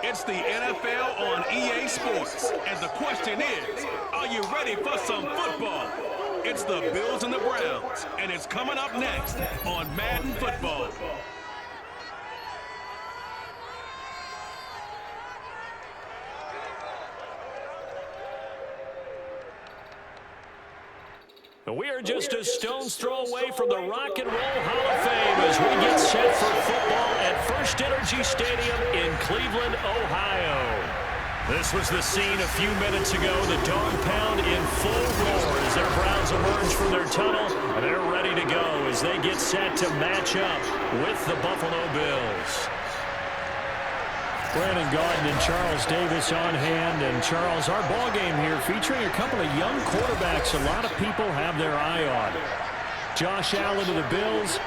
It's the NFL on EA Sports. And the question is, are you ready for some football? It's the Bills and the Browns, and it's coming up next on Madden Football. We are just a stone's throw away from the Rock and Roll Hall of Fame as we get set for football at First Energy Stadium in Cleveland, Ohio. This was the scene a few minutes ago. The Dogg Pound in full roar as their Browns emerge from their tunnel, and they're ready to go as they get set to match up with the Buffalo Bills. Brandon Garden and Charles Davis on hand. And Charles, our ball game here featuring a couple of young quarterbacks a lot of people have their eye on. Josh Allen of the Bills,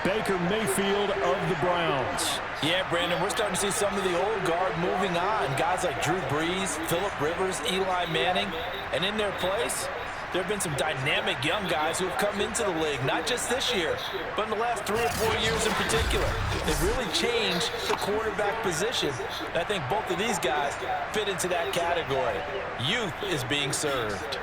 Baker Mayfield of the Browns. Yeah, Brandon, we're starting to see some of the old guard moving on. Guys like Drew Brees, Phillip Rivers, Eli Manning. And in their place, there have been some dynamic young guys who have come into the league, not just this year, but in the last 3 or 4 years in particular. They've really changed the quarterback position. And I think both of these guys fit into that category. Youth is being served.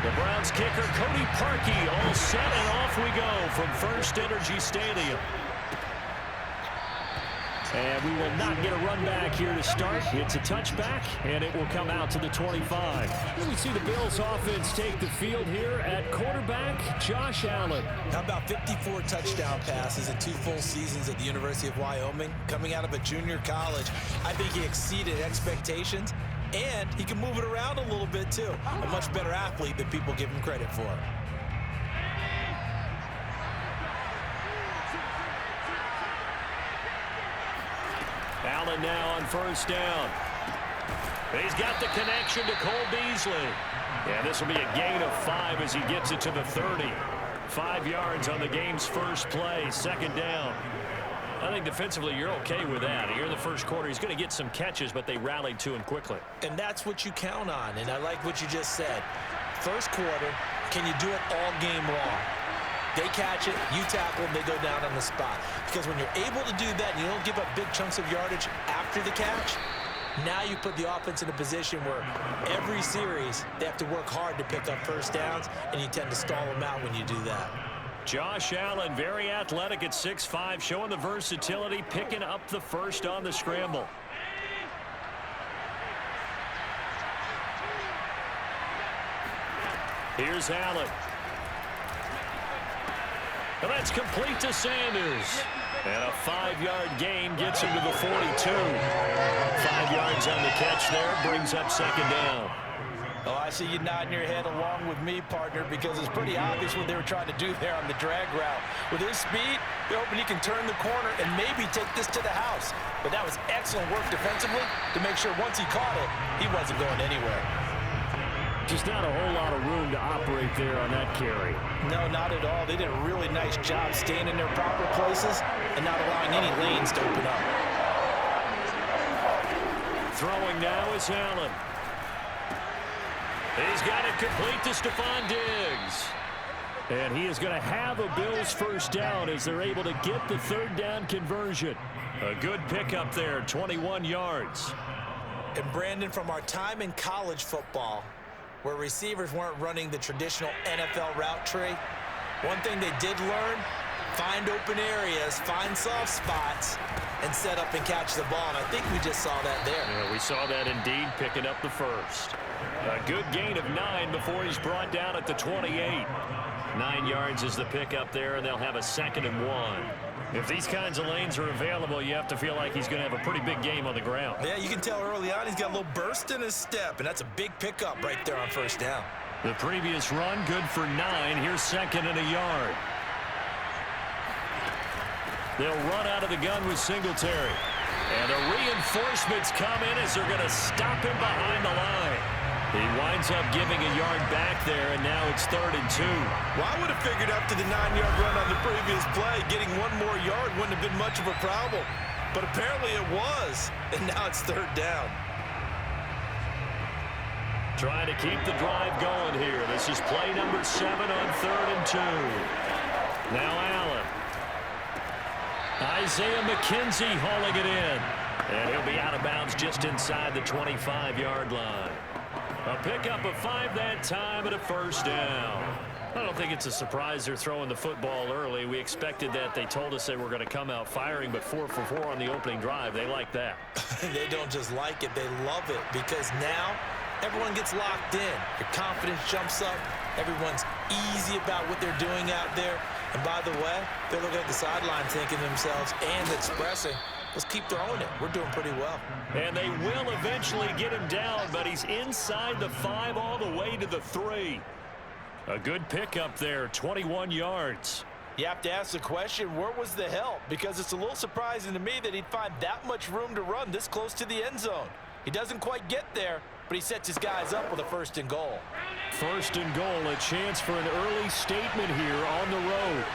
The Browns kicker, Cody Parkey, all set, and off we go from First Energy Stadium. And we will not get a run back here to start. It's a touchback, and it will come out to the 25. Here we see the Bills offense take the field here at quarterback, Josh Allen. How about 54 touchdown passes in 2 full seasons at the University of Wyoming? Coming out of a junior college, I think he exceeded expectations. And he can move it around a little bit, too. A much better athlete than people give him credit for. Allen now on first down. He's got the connection to Cole Beasley. Yeah, this will be a gain of 5 as he gets it to the 30. 5 yards on the game's first play, second down. I think defensively you're okay with that. Here in the first quarter, he's going to get some catches, but they rallied to him quickly. And that's what you count on, and I like what you just said. First quarter, can you do it all game long? They catch it, you tackle them, they go down on the spot. Because when you're able to do that and you don't give up big chunks of yardage after the catch, now you put the offense in a position where every series they have to work hard to pick up first downs, and you tend to stall them out when you do that. Josh Allen, very athletic at 6'5", showing the versatility, picking up the first on the scramble. Here's Allen. And that's complete to Sanders. And a 5-yard gain gets him to the 42. 5 yards on the catch there, brings up second down. Oh, I see you nodding your head along with me, partner, because it's pretty obvious what they were trying to do there on the drag route. With his speed, they're hoping he can turn the corner and maybe take this to the house. But that was excellent work defensively to make sure once he caught it, he wasn't going anywhere. Just not a whole lot of room to operate there on that carry. No, not at all. They did a really nice job staying in their proper places and not allowing any lanes to open up. Throwing now is Allen. He's got it complete to Stephon Diggs. And he is going to have a Bills first down as they're able to get the third down conversion. A good pickup there, 21 yards. And Brandon, from our time in college football, where receivers weren't running the traditional NFL route tree, one thing they did learn, find open areas, find soft spots, and set up and catch the ball. And I think we just saw that there. Yeah, we saw that indeed, picking up the first. A good gain of 9 before he's brought down at the 28. 9 yards is the pickup there, and they'll have a 2nd and 1. If these kinds of lanes are available, you have to feel like he's going to have a pretty big game on the ground. Yeah, you can tell early on he's got a little burst in his step, and that's a big pickup right there on first down. The previous run, good for 9. Here's 2nd and a yard. They'll run out of the gun with Singletary. And the reinforcements come in as they're going to stop him behind the line. He winds up giving a yard back there, and now it's 3rd and 2. Well, I would have figured after the 9-yard run on the previous play, getting one more yard wouldn't have been much of a problem. But apparently it was, and now it's 3rd down. Trying to keep the drive going here. This is play number 7 on 3rd and 2. Now Allen. Isaiah McKenzie hauling it in. And he'll be out of bounds just inside the 25-yard line. A pickup of 5 that time and a 1st down. I don't think it's a surprise they're throwing the football early. We expected that. They told us they were going to come out firing, but 4 for 4 on the opening drive. They like that. They don't just like it. They love it because now everyone gets locked in. Your confidence jumps up. Everyone's easy about what they're doing out there. And by the way, they're looking at the sideline thinking to themselves and expressing, let's keep throwing it. We're doing pretty well. And they will eventually get him down, but he's inside the 5 all the way to the 3. A good pickup there, 21 yards. You have to ask the question, where was the help? Because it's a little surprising to me that he'd find that much room to run this close to the end zone. He doesn't quite get there, but he sets his guys up with a 1st and goal. 1st and goal, a chance for an early statement here on the road.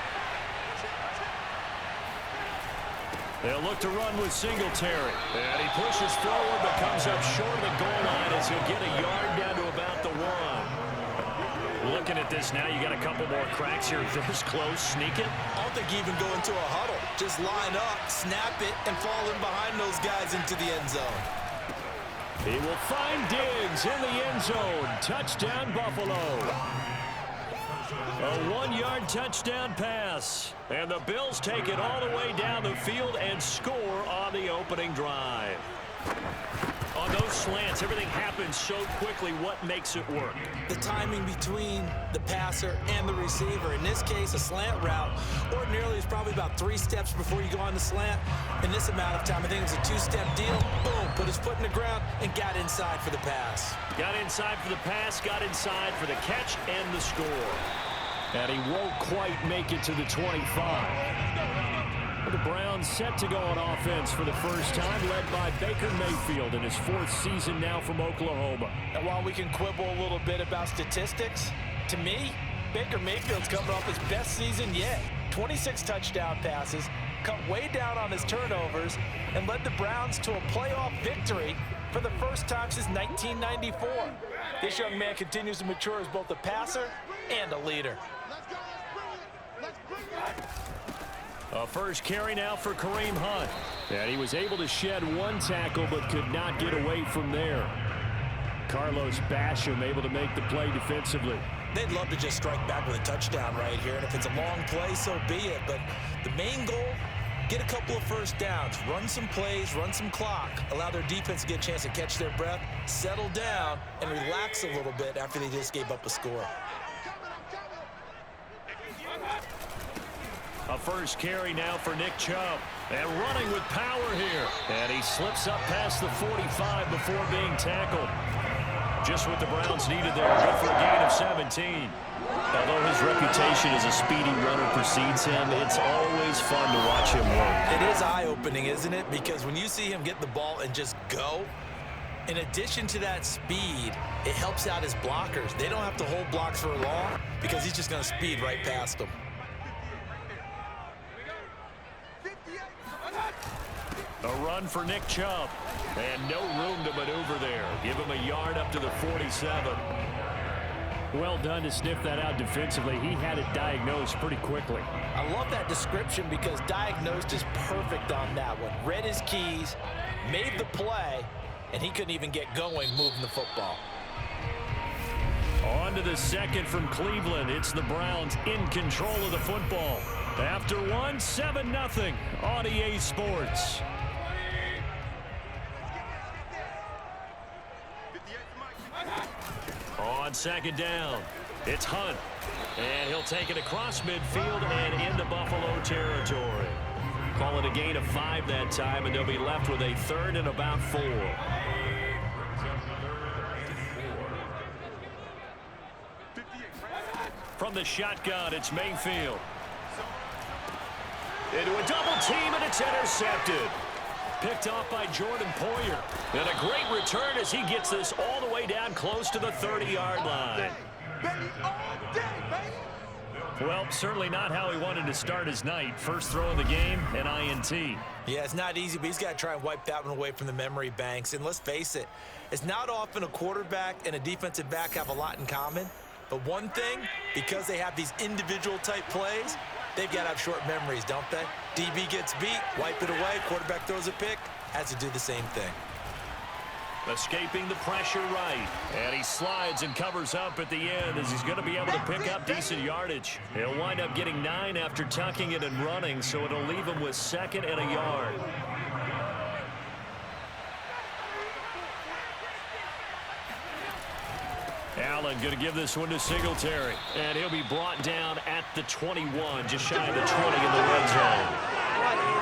They'll look to run with Singletary. And he pushes forward but comes up short of the goal line as he'll get a yard down to about the 1. Looking at this now, you got a couple more cracks here. This close, sneak it. I don't think you even go into a huddle. Just line up, snap it, and fall in behind those guys into the end zone. He will find Diggs in the end zone. Touchdown, Buffalo. A 1-yard touchdown pass. And the Bills take it all the way down the field and score on the opening drive. On those slants, everything happens so quickly. What makes it work? The timing between the passer and the receiver. In this case, a slant route ordinarily is probably about 3 steps before you go on the slant. In this amount of time, I think it was a 2-step deal. Boom, put his foot in the ground and got inside for the pass. Got inside for the pass, got inside for the catch and the score. And he won't quite make it to the 25. The Browns set to go on offense for the first time, led by Baker Mayfield in his 4th season now from Oklahoma. And while we can quibble a little bit about statistics, to me, Baker Mayfield's coming off his best season yet. 26 touchdown passes, cut way down on his turnovers, and led the Browns to a playoff victory for the first time since 1994. This young man continues to mature as both a passer and a leader. A first carry now for Kareem Hunt. And he was able to shed 1 tackle but could not get away from there. Carlos Basham able to make the play defensively. They'd love to just strike back with a touchdown right here. And if it's a long play, so be it. But the main goal, get a couple of 1st downs. Run some plays, run some clock. Allow their defense to get a chance to catch their breath, settle down, and relax a little bit after they just gave up a score. A first carry now for Nick Chubb. And running with power here. And he slips up past the 45 before being tackled. Just what the Browns needed there. Good for a gain of 17. Although his reputation as a speedy runner precedes him, it's always fun to watch him work. It is eye-opening, isn't it? Because when you see him get the ball and just go, in addition to that speed, it helps out his blockers. They don't have to hold blocks for long because he's just going to speed right past them. A run for Nick Chubb. And no room to maneuver there. Give him a yard up to the 47. Well done to sniff that out defensively. He had it diagnosed pretty quickly. I love that description because diagnosed is perfect on that one. Read his keys, made the play, and he couldn't even get going moving the football. On to the second from Cleveland. It's the Browns in control of the football. After 7-0 on EA Sports. On 2nd down, it's Hunt. And he'll take it across midfield and into Buffalo territory. Call it a gain of 5 that time, and they'll be left with a 3rd and about 4. From the shotgun, it's Mayfield. Into a double team, and it's intercepted. picked off by Jordan Poyer. And a great return as he gets this all the way down close to the 30-yard line. Well, certainly not how he wanted to start his night. First throw of the game, an INT. Yeah, it's not easy, but he's got to try and wipe that one away from the memory banks. And let's face it, it's not often a quarterback and a defensive back have a lot in common. But one thing, because they have these individual type plays, they've got to have short memories, don't they? DB gets beat, wipe it away, quarterback throws a pick, has to do the same thing. Escaping the pressure right. And he slides and covers up at the end as he's going to be able to pick up decent yardage. He'll wind up getting 9 after tucking it and running, so it'll leave him with 2nd and a yard. Allen going to give this one to Singletary. And he'll be brought down at the 21, just shy of the 20 in the red zone.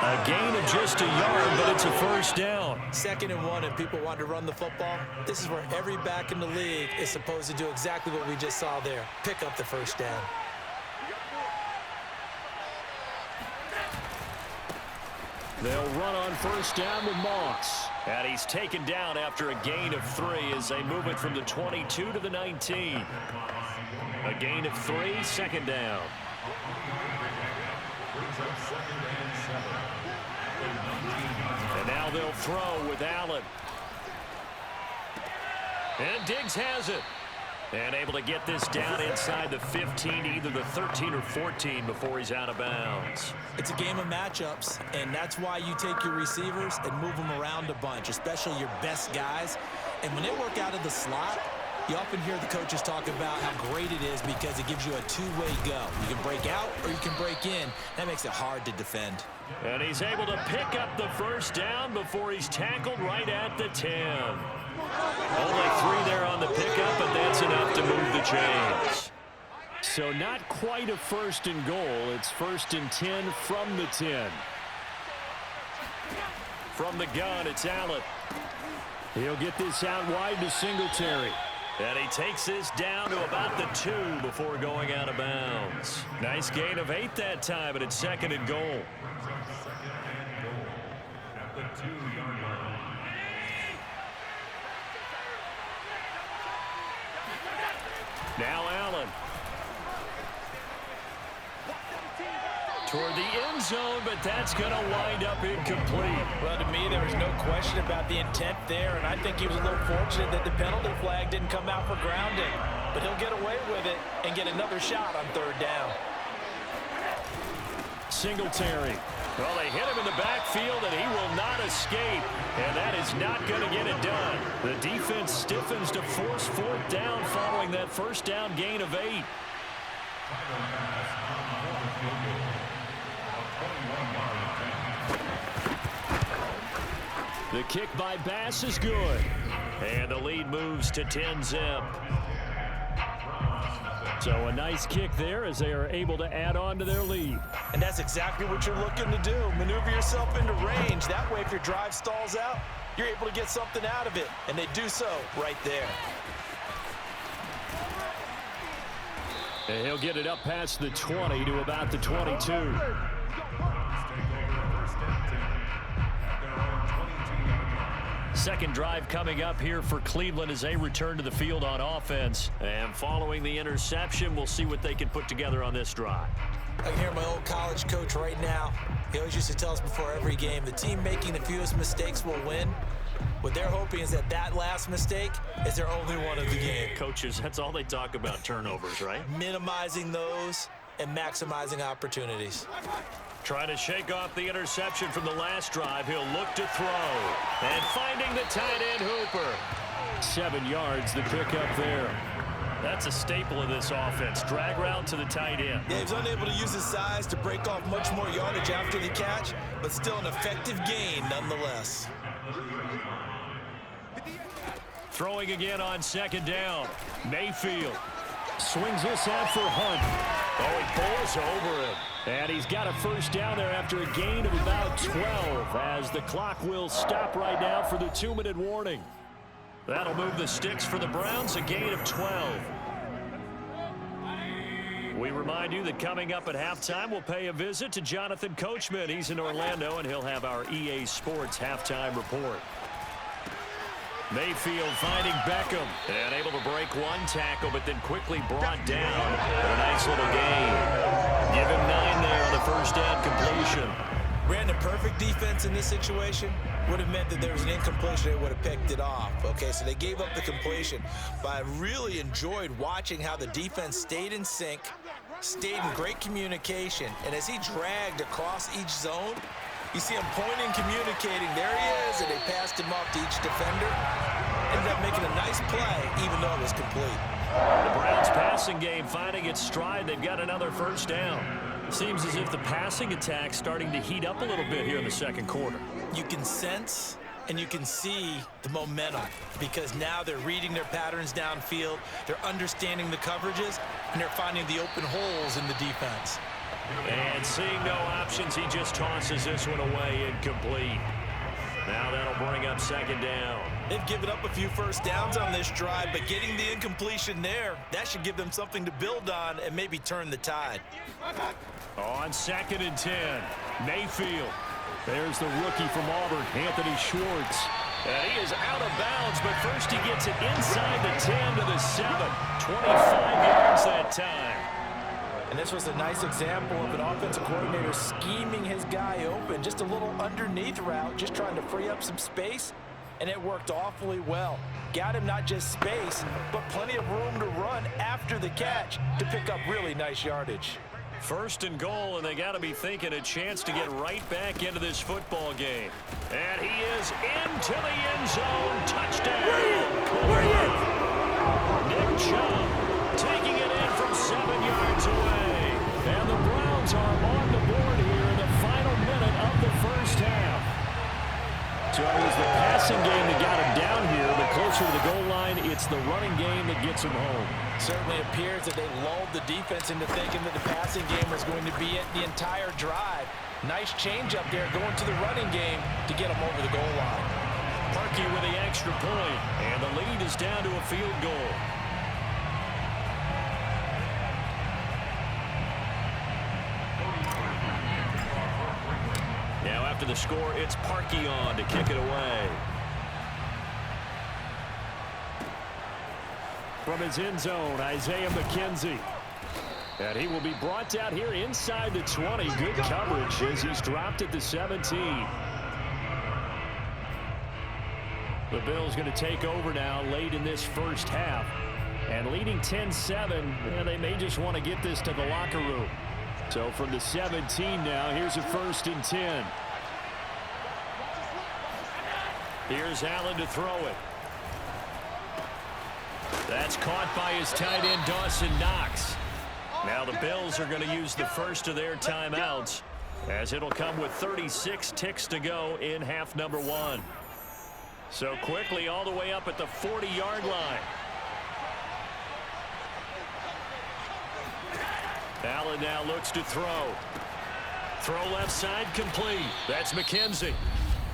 A gain of just a yard, but it's a first down. 2nd and 1, and people want to run the football. This is where every back in the league is supposed to do exactly what we just saw there. Pick up the first down. They'll run on first down with Moss. And he's taken down after a gain of 3 as they move it from the 22 to the 19. A gain of 3, 2nd down. And now they'll throw with Allen. And Diggs has it. And able to get this down inside the 15, either the 13 or 14 before he's out of bounds. It's a game of matchups, and that's why you take your receivers and move them around a bunch, especially your best guys. And when they work out of the slot, you often hear the coaches talk about how great it is because it gives you a two-way go. You can break out or you can break in. That makes it hard to defend. And he's able to pick up the first down before he's tackled right at the 10. Only 3 there on the pickup, but that's enough to move the chains. So not quite a 1st and goal. It's 1st and 10 from the 10. From the gun, it's Allen. He'll get this out wide to Singletary. And he takes this down to about the 2 before going out of bounds. Nice gain of 8 that time, and it's 2nd and goal. At the 2-yard line. Now Allen. Toward the end zone, but that's going to wind up incomplete. Well, to me, there was no question about the intent there, and I think he was a little fortunate that the penalty flag didn't come out for grounding. But he'll get away with it and get another shot on 3rd down. Singletary. Well, they hit him in the backfield, and he will not escape. And that is not going to get it done. The defense stiffens to force 4th down following that first down gain of 8. The kick by Bass is good. And the lead moves to 10-zip. So a nice kick there as they are able to add on to their lead. And that's exactly what you're looking to do. Maneuver yourself into range. That way, if your drive stalls out, you're able to get something out of it. And they do so right there. And he'll get it up past the 20 to about the 22. Second drive coming up here for Cleveland as they return to the field on offense. And following the interception, we'll see what they can put together on this drive. I can hear my old college coach right now. He always used to tell us before every game, the team making the fewest mistakes will win. What they're hoping is that that last mistake is their only one of the game. Coaches, that's all they talk about, turnovers, right? Minimizing those and maximizing opportunities. Trying to shake off the interception from the last drive. He'll look to throw. And finding the tight end Hooper. 7 yards, the pickup there. That's a staple of this offense. Drag route to the tight end. Yeah, he was unable to use his size to break off much more yardage after the catch, but still an effective gain nonetheless. Throwing again on 2nd down. Mayfield swings this out for Hunt. Oh, he pulls over him. And he's got a first down there after a gain of about 12 as the clock will stop right now for the 2-minute warning. That'll move the sticks for the Browns, a gain of 12. We remind you that coming up at halftime, we'll pay a visit to Jonathan Coachman. He's in Orlando, and he'll have our EA Sports halftime report. Mayfield finding Beckham, and able to break one tackle, but then quickly brought down. A nice little gain. Give him 9 there on the first down completion. Brandon, perfect defense in this situation would have meant that there was an incompletion. They would have picked it off. Okay, so they gave up the completion. But I really enjoyed watching how the defense stayed in sync, stayed in great communication. And as he dragged across each zone, you see him pointing, communicating. There he is, and they passed him off to each defender. Ended up making a nice play, even though it was complete. The Browns passing game finding its stride. They've got another first down. Seems as if the passing attack's starting to heat up a little bit here in the second quarter. You can sense and you can see the momentum because now they're reading their patterns downfield, they're understanding the coverages, and they're finding the open holes in the defense. And seeing no options, he just tosses this one away incomplete. Now that'll bring up second down. They've given up a few first downs on this drive, but getting the incompletion there, that should give them something to build on and maybe turn the tide. On 2nd and 10, Mayfield. There's the rookie from Auburn, Anthony Schwartz. And he is out of bounds, but first he gets it inside the 10 to the 7. 25 yards that time. And this was a nice example of an offensive coordinator scheming his guy open. Just a little underneath route, just trying to free up some space, and it worked awfully well. Got him not just space, but plenty of room to run after the catch to pick up really nice yardage. 1st and goal, and they got to be thinking a chance to get right back into this football game. And he is into the end zone. Touchdown! Nick Chubb taking it in from 7 yards away. And the Browns are on the board here in the final minute of the first half. So it was the passing game that got him down here, but closer to the goal line, it's the running game that gets him home. Certainly appears that they lulled the defense into thinking that the passing game was going to be it the entire drive. Nice change up there going to the running game to get them over the goal line. Parkey with the extra point, and the lead is down to a field goal. Now after the score, it's Parkey on to kick it away. From his end zone, Isaiah McKenzie. And he will be brought down here inside the 20. Good coverage as he's dropped at the 17. The Bills going to take over now late in this first half. And leading 10-7, they may just want to get this to the locker room. So from the 17 now, here's a 1st and 10. Here's Allen to throw it. That's caught by his tight end, Dawson Knox. Now the Bills are going to use the first of their timeouts as it'll come with 36 ticks to go in half number 1. So quickly all the way up at the 40-yard line. Allen now looks to throw. Throw left side complete. That's McKenzie.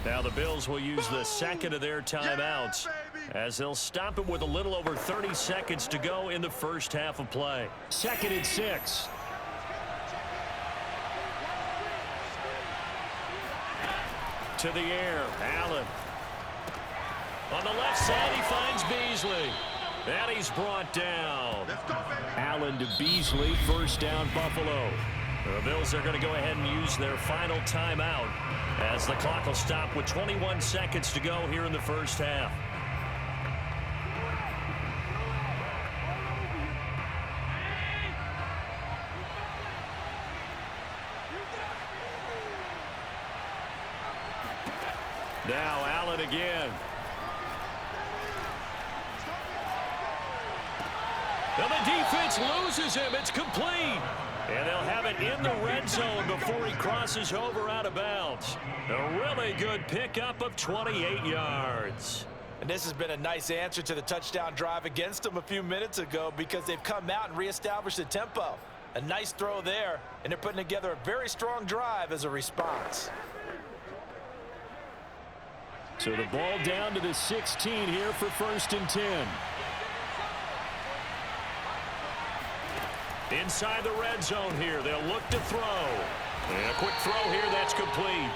Now the Bills will use the second of their timeouts as they'll stop it with a little over 30 seconds to go in the first half of play. 2nd and 6. To the air, Allen. On the left side, he finds Beasley. And he's brought down. Allen to Beasley, first down Buffalo. The Bills are going to go ahead and use their final timeout as the clock will stop with 21 seconds to go here in the first half. Now Allen again. And the defense loses him. It's complete. And they'll have it in the red zone before he crosses over out of bounds. A really good pickup of 28 yards. And this has been a nice answer to the touchdown drive against them a few minutes ago because they've come out and reestablished the tempo. A nice throw there, and they're putting together a very strong drive as a response. So the ball down to the 16 here for 1st and 10. Inside the red zone here. They'll look to throw. And a quick throw here. That's complete.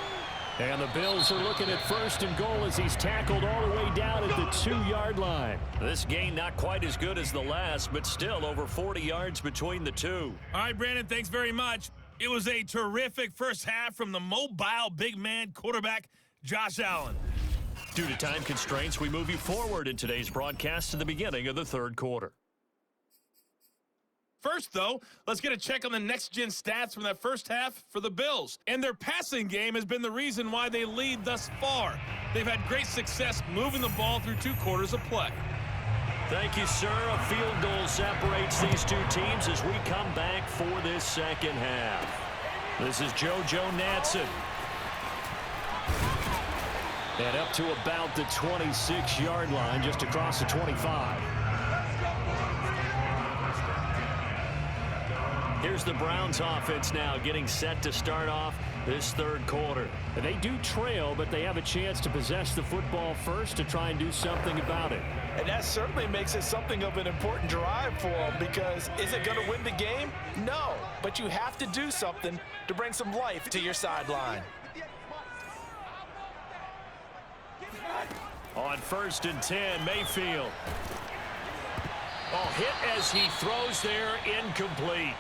And the Bills are looking at 1st and goal as he's tackled all the way down at the 2-yard line. This gain not quite as good as the last, but still over 40 yards between the two. All right, Brandon, thanks very much. It was a terrific first half from the mobile big man quarterback, Josh Allen. Due to time constraints, we move you forward in today's broadcast to the beginning of the 3rd quarter. First, though, let's get a check on the next-gen stats from that first half for the Bills. And their passing game has been the reason why they lead thus far. They've had great success moving the ball through 2 quarters of play. Thank you, sir. A field goal separates these two teams as we come back for this second half. This is JoJo Natson. And up to about the 26-yard line, just across the 25. Here's the Browns offense now getting set to start off this 3rd quarter. They do trail, but they have a chance to possess the football first to try and do something about it. And that certainly makes it something of an important drive for them, because is it going to win the game? No, but you have to do something to bring some life to your sideline. On 1st and 10, Mayfield. Oh, hit as he throws there, incomplete.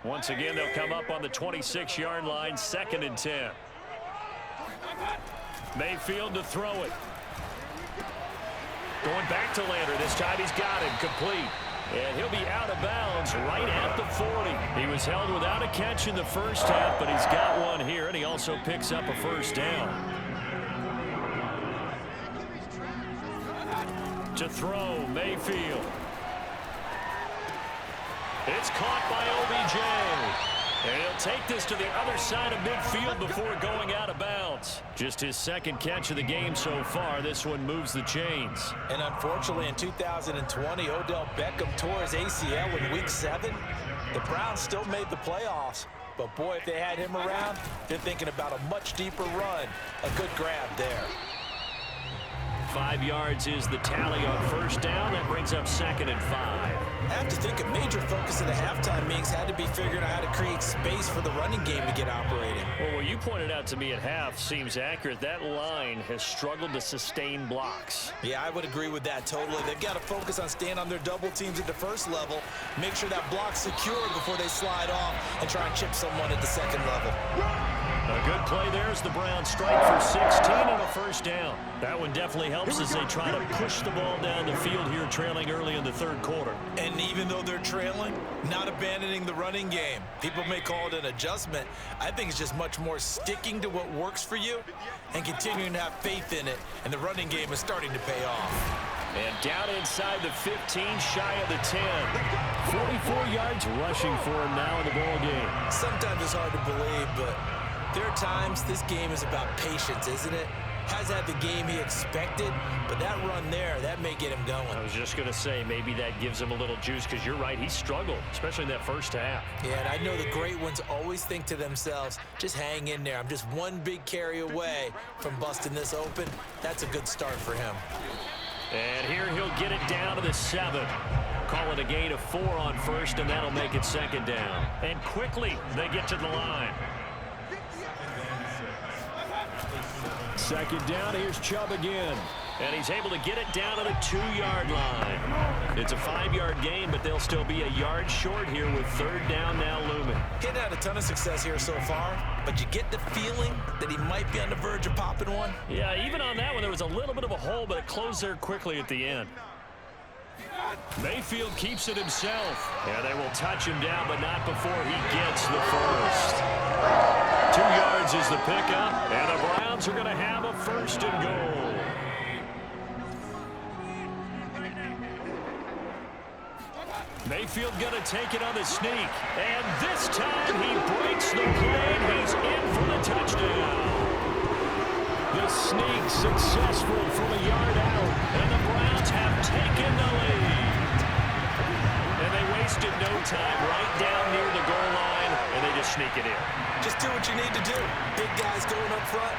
Once again, they'll come up on the 26-yard line, 2nd and 10. Mayfield to throw it. Going back to Lander. This time he's got him complete. And he'll be out of bounds right at the 40. He was held without a catch in the first half, but he's got one here, and he also picks up a 1st down. To throw, Mayfield. It's caught by OBJ. And he'll take this to the other side of midfield before going out of bounds. Just his 2nd catch of the game so far. This one moves the chains. And unfortunately, in 2020, Odell Beckham tore his ACL in Week 7. The Browns still made the playoffs. But, boy, if they had him around, they're thinking about a much deeper run. A good grab there. 5 yards is the tally on 1st down. That brings up 2nd and 5. I have to think a major focus of the halftime meetings had to be figuring out how to create space for the running game to get operating. Well, what you pointed out to me at half seems accurate. That line has struggled to sustain blocks. Yeah, I would agree with that totally. They've got to focus on staying on their double teams at the 1st level, make sure that block's secure before they slide off and try and chip someone at the 2nd level. A good play there as the Browns strike for 16 and a 1st down. That one definitely helps as they try to push the ball down the field here, trailing early in the 3rd quarter. And even though they're trailing, not abandoning the running game. People may call it an adjustment. I think it's just much more sticking to what works for you and continuing to have faith in it, and the running game is starting to pay off. And down inside the 15, shy of the 10. 44 yards rushing for him now in the ball game. Sometimes it's hard to believe, but there are times this game is about patience, isn't it? Hasn't had the game he expected, but that run there, that may get him going. I was just going to say, maybe that gives him a little juice, because you're right, he struggled, especially in that first half. Yeah, and I know the great ones always think to themselves, just hang in there. I'm just one big carry away from busting this open. That's a good start for him. And here he'll get it down to the 7. Call it a gain of 4 on 1st, and that'll make it 2nd down. And quickly, they get to the line. 2nd down, here's Chubb again. And he's able to get it down to the 2-yard line. It's a 5-yard gain, but they'll still be a yard short here with 3rd down now looming. He's had a ton of success here so far, but you get the feeling that he might be on the verge of popping one. Yeah, even on that one, there was a little bit of a hole, but it closed there quickly at the end. Mayfield keeps it himself. Yeah, they will touch him down, but not before he gets the 1st. 2 yards is the pickup, and the Browns are going to have a 1st and goal. Mayfield going to take it on the sneak, and this time he breaks the plane. He's in for the touchdown. The sneak successful from a yard out, and the Browns have taken the lead. And they wasted no time right down near the goal line and they just sneak it in. Just do what you need to do. Big guys going up front,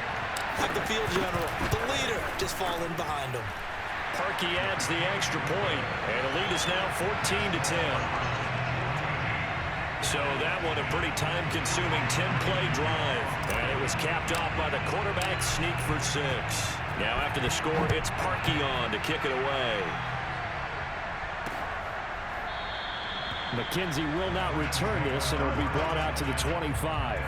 like the field general, the leader, just fall in behind them. Parkey adds the extra point, and the lead is now 14-10. So that one a pretty time-consuming 10-play drive, and it was capped off by the quarterback sneak for 6. Now after the score, it's Parkey on to kick it away. McKenzie will not return this, and it'll be brought out to the 25.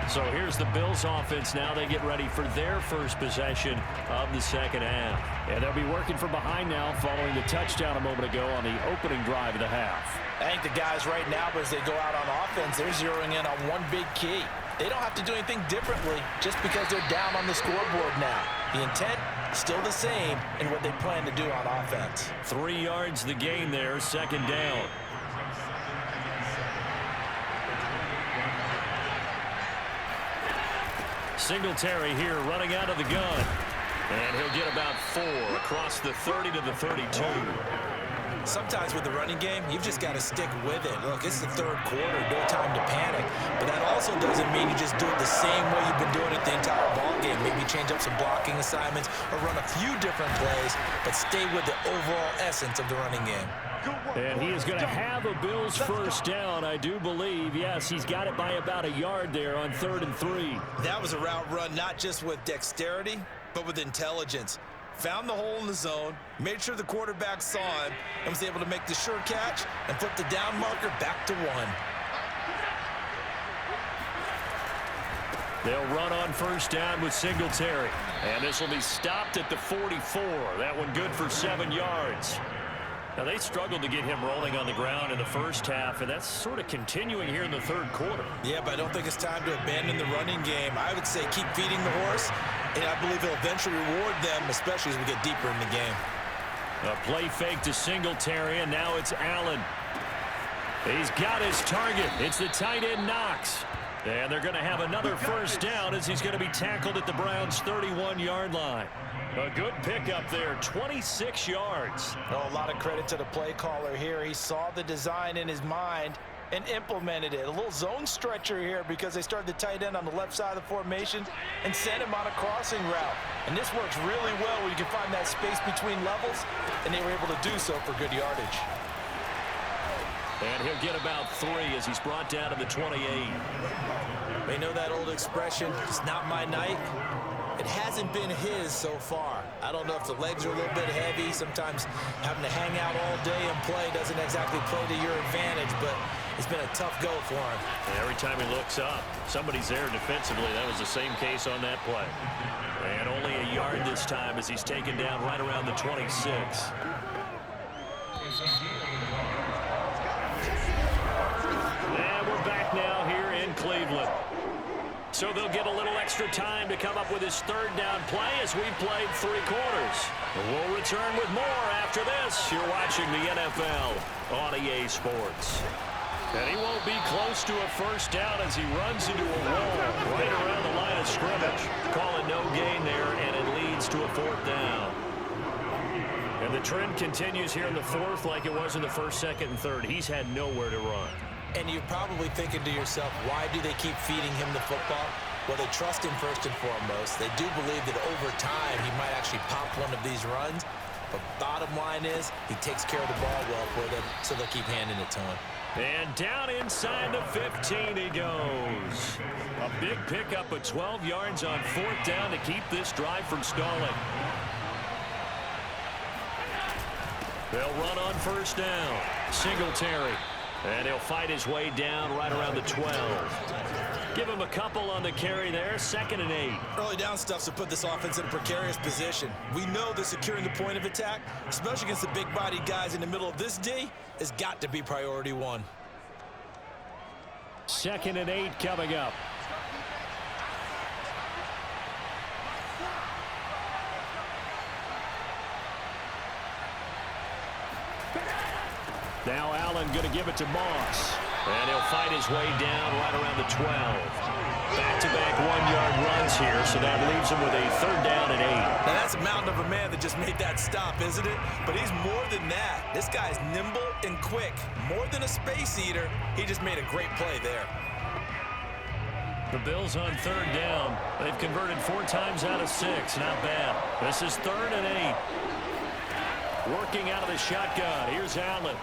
So here's the Bills offense now. They get ready for their first possession of the second half. And they'll be working from behind now following the touchdown a moment ago on the opening drive of the half. I think the guys right now, as they go out on offense, they're zeroing in on one big key. They don't have to do anything differently just because they're down on the scoreboard now. The intent, still the same in what they plan to do on offense. 3 yards the gain there, second down. Singletary here running out of the gun. And he'll get about 4 across the 30 to the 32. Sometimes with the running game, you've just got to stick with it. Look, it's the third quarter, no time to panic. But that also doesn't mean you just do it the same way you've been doing it the entire ball game. Maybe change up some blocking assignments or run a few different plays, but stay with the overall essence of the running game. And he is going to have a Bills first down, I do believe. Yes, he's got it by about a yard there on 3rd and 3. That was a route run not just with dexterity, but with intelligence. Found the hole in the zone, made sure the quarterback saw him, and was able to make the sure catch and flip the down marker back to 1. They'll run on first down with Singletary. And this will be stopped at the 44. That one good for 7 yards. Now, they struggled to get him rolling on the ground in the first half, and that's sort of continuing here in the third quarter. Yeah, but I don't think it's time to abandon the running game. I would say keep feeding the horse, and I believe he'll eventually reward them, especially as we get deeper in the game. A play fake to Singletary, and now it's Allen. He's got his target. It's the tight end Knox. And they're going to have another first down as he's going to be tackled at the Browns' 31-yard line. A good pickup there, 26 yards. Oh, a lot of credit to the play caller here. He saw the design in his mind and implemented it. A little zone stretcher here because they started the tight end on the left side of the formation and sent him on a crossing route. And this works really well where you can find that space between levels, and they were able to do so for good yardage. And he'll get about 3 as he's brought down to the 28. They know that old expression, it's not my night. It hasn't been his so far. I don't know if the legs are a little bit heavy. Sometimes having to hang out all day and play doesn't exactly play to your advantage, but it's been a tough go for him. And every time he looks up, somebody's there defensively. That was the same case on that play. And only a yard this time as he's taken down right around the 26. And we're back now here in Cleveland. So they'll get a little extra time to come up with his third down play as we played 3 quarters. We'll return with more after this. You're watching the NFL on EA Sports. And he won't be close to a first down as he runs into a wall right around the line of scrimmage. Call it no gain there, and it leads to a 4th down. And the trend continues here in the 4th like it was in the 1st, 2nd, and 3rd. He's had nowhere to run. And you're probably thinking to yourself, why do they keep feeding him the football? Well, they trust him first and foremost. They do believe that over time he might actually pop one of these runs. But bottom line is he takes care of the ball well for them, so they'll keep handing it to him. And down inside the 15 he goes. A big pickup of 12 yards on 4th down to keep this drive from stalling. They'll run on first down. Singletary. And he'll fight his way down right around the 12. Give him a couple on the carry there. 2nd and 8. Early down stuff to put this offense in a precarious position. We know that securing the point of attack, especially against the big-bodied guys in the middle of this D, has got to be priority 1. 2nd and 8 coming up. Now Allen going to give it to Moss. And he'll fight his way down right around the 12. Back-to-back one-yard runs here, so that leaves him with a 3rd down and 8. Now that's a mountain of a man that just made that stop, isn't it? But he's more than that. This guy's nimble and quick. More than a space eater, he just made a great play there. The Bills on 3rd down. They've converted 4 times out of 6. Not bad. This is 3rd and 8. Working out of the shotgun. Here's Allen.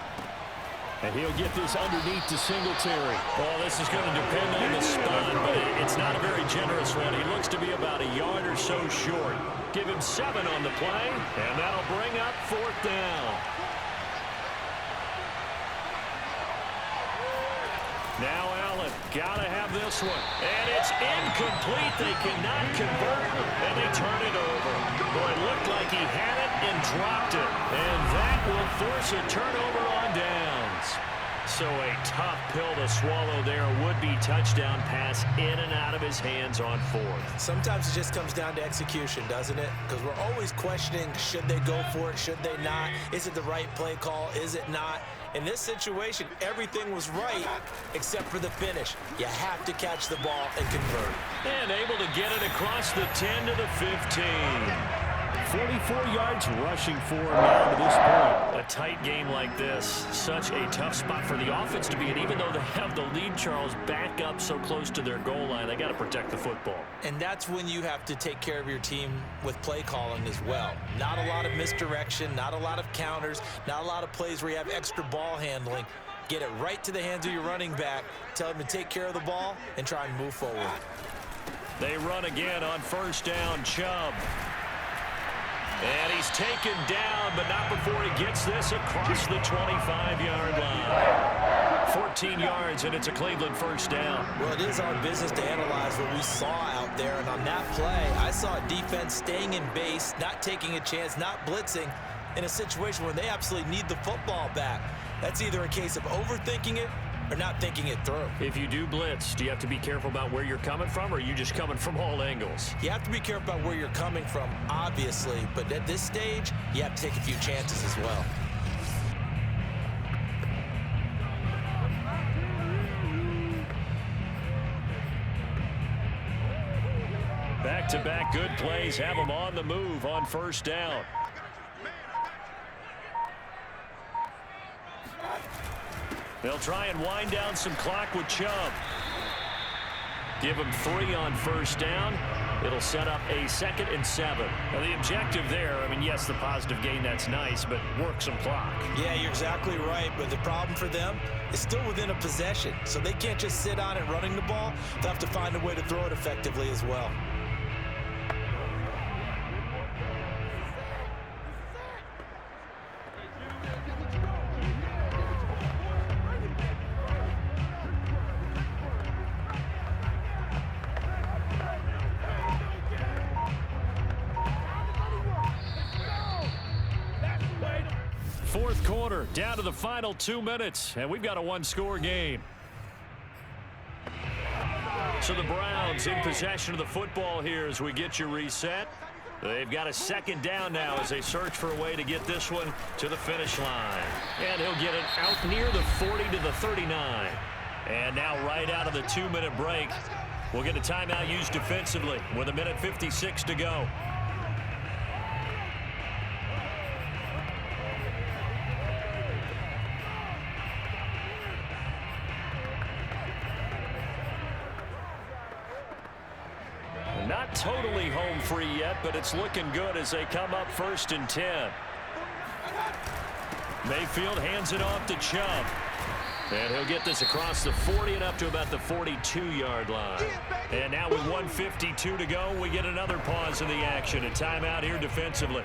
And he'll get this underneath to Singletary. Well, this is going to depend on the spot, but it's not a very generous one. He looks to be about a yard or so short. Give him 7 on the play, and that'll bring up 4th down. Now Allen, gotta have this one. And it's incomplete. They cannot convert, and they turn it over. Boy, it looked like he had it and dropped it. And that will force a turnover on downs. So a tough pill to swallow there. Would-be touchdown pass in and out of his hands on 4th. Sometimes it just comes down to execution, doesn't it? Because we're always questioning, should they go for it, should they not? Is it the right play call, is it not? In this situation, everything was right except for the finish. You have to catch the ball and convert. And able to get it across the 10 to the 15. 44 yards rushing for him now to this point. A tight game like this, such a tough spot for the offense to be in. Even though they have the lead, Charles, back up so close to their goal line, they got to protect the football. And that's when you have to take care of your team with play calling as well. Not a lot of misdirection, not a lot of counters, not a lot of plays where you have extra ball handling. Get it right to the hands of your running back, tell him to take care of the ball, and try and move forward. They run again on 1st down, Chubb. And he's taken down, but not before he gets this across the 25-yard line. 14 yards, and it's a Cleveland 1st down. Well, it is our business to analyze what we saw out there, and on that play, I saw a defense staying in base, not taking a chance, not blitzing, in a situation where they absolutely need the football back. That's either a case of overthinking it or not thinking it through. If you do blitz, do you have to be careful about where you're coming from, or are you just coming from all angles? You have to be careful about where you're coming from, obviously, but at this stage, you have to take a few chances as well. Back-to-back good plays have them on the move on 1st down. They'll try and wind down some clock with Chubb. Give him 3 on 1st down. It'll set up a 2nd and 7. Now, the objective there, I mean, yes, the positive gain, that's nice, but work some clock. Yeah, you're exactly right, but the problem for them is still within a possession, so they can't just sit on it running the ball. They'll have to find a way to throw it effectively as well. Fourth quarter, down to the final 2 minutes, and we've got a 1-score game. So the Browns in possession of the football here as we get you reset. They've got a 2nd down now as they search for a way to get this one to the finish line. And he'll get it out near the 40 to the 39. And now right out of the 2-minute break, we'll get a timeout used defensively with 1:56 to go. Not totally home free yet, but it's looking good as they come up 1st and 10. Mayfield hands it off to Chubb. And he'll get this across the 40 and up to about the 42-yard line. And now with 1:52 to go, we get another pause in the action. A timeout here defensively.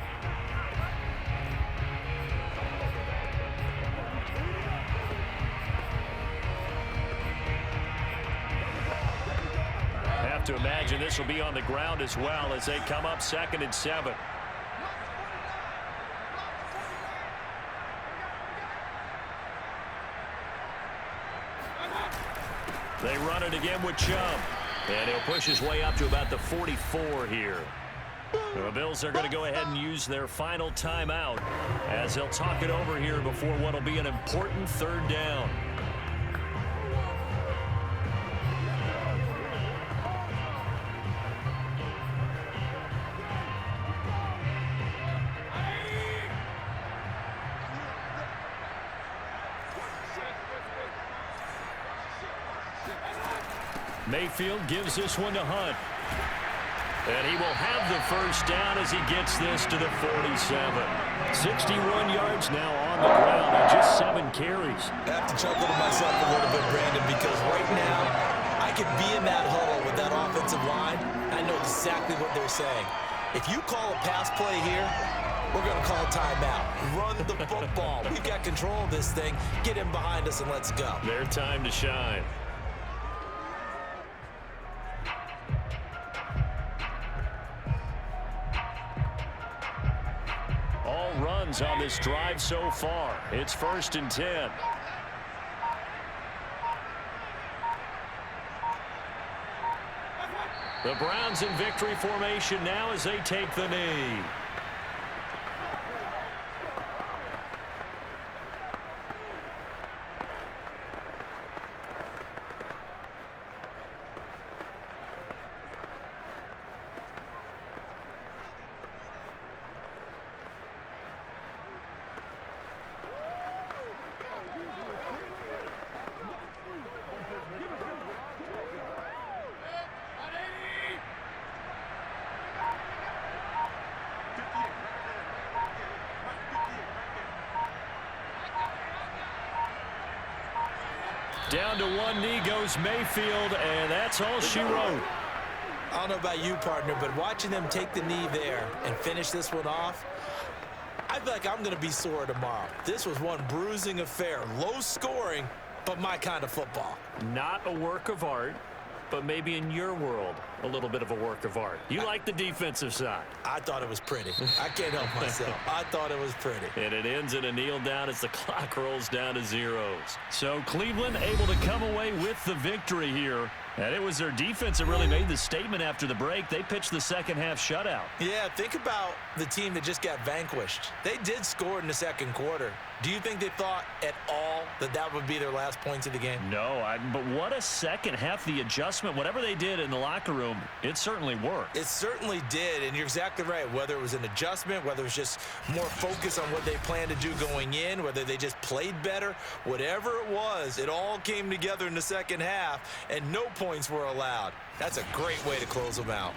To imagine this will be on the ground as well as they come up 2nd and 7. They run it again with Chubb. And he'll push his way up to about the 44 here. The Bills are going to go ahead and use their final timeout as they'll talk it over here before what will be an important 3rd down. Mayfield gives this one to Hunt. And he will have the first down as he gets this to the 47. 61 yards now on the ground and just 7 carries. I have to chuckle to myself a little bit, Brandon, because right now I could be in that huddle with that offensive line. I know exactly what they're saying. If you call a pass play here, we're going to call timeout. Run the football. We've got control of this thing. Get him behind us and let's go. Their time to shine. All runs on this drive so far. It's 1st and 10. The Browns in victory formation now as they take the knee. Down to one knee goes Mayfield, and that's all she wrote. I don't know about you, partner, but watching them take the knee there and finish this one off, I feel like I'm going to be sore tomorrow. This was one bruising affair. Low scoring, but my kind of football. Not a work of art, but maybe in your world, a little bit of a work of art. You like the defensive side. I thought it was pretty. I can't help myself. I thought it was pretty. And it ends in a kneel down as the clock rolls down to zeros. So Cleveland able to come away with the victory here. And it was their defense that really made the statement after the break. They pitched the second half shutout. Yeah, think about the team that just got vanquished. They did score in the second quarter. Do you think they thought at all that that would be their last points of the game? No, but what a second half. The adjustment, whatever they did in the locker room, it certainly worked. It certainly did, and you're exactly right. Whether it was an adjustment, whether it was just more focus on what they planned to do going in, whether they just played better, whatever it was, it all came together in the second half, and no points were allowed. That's a great way to close them out.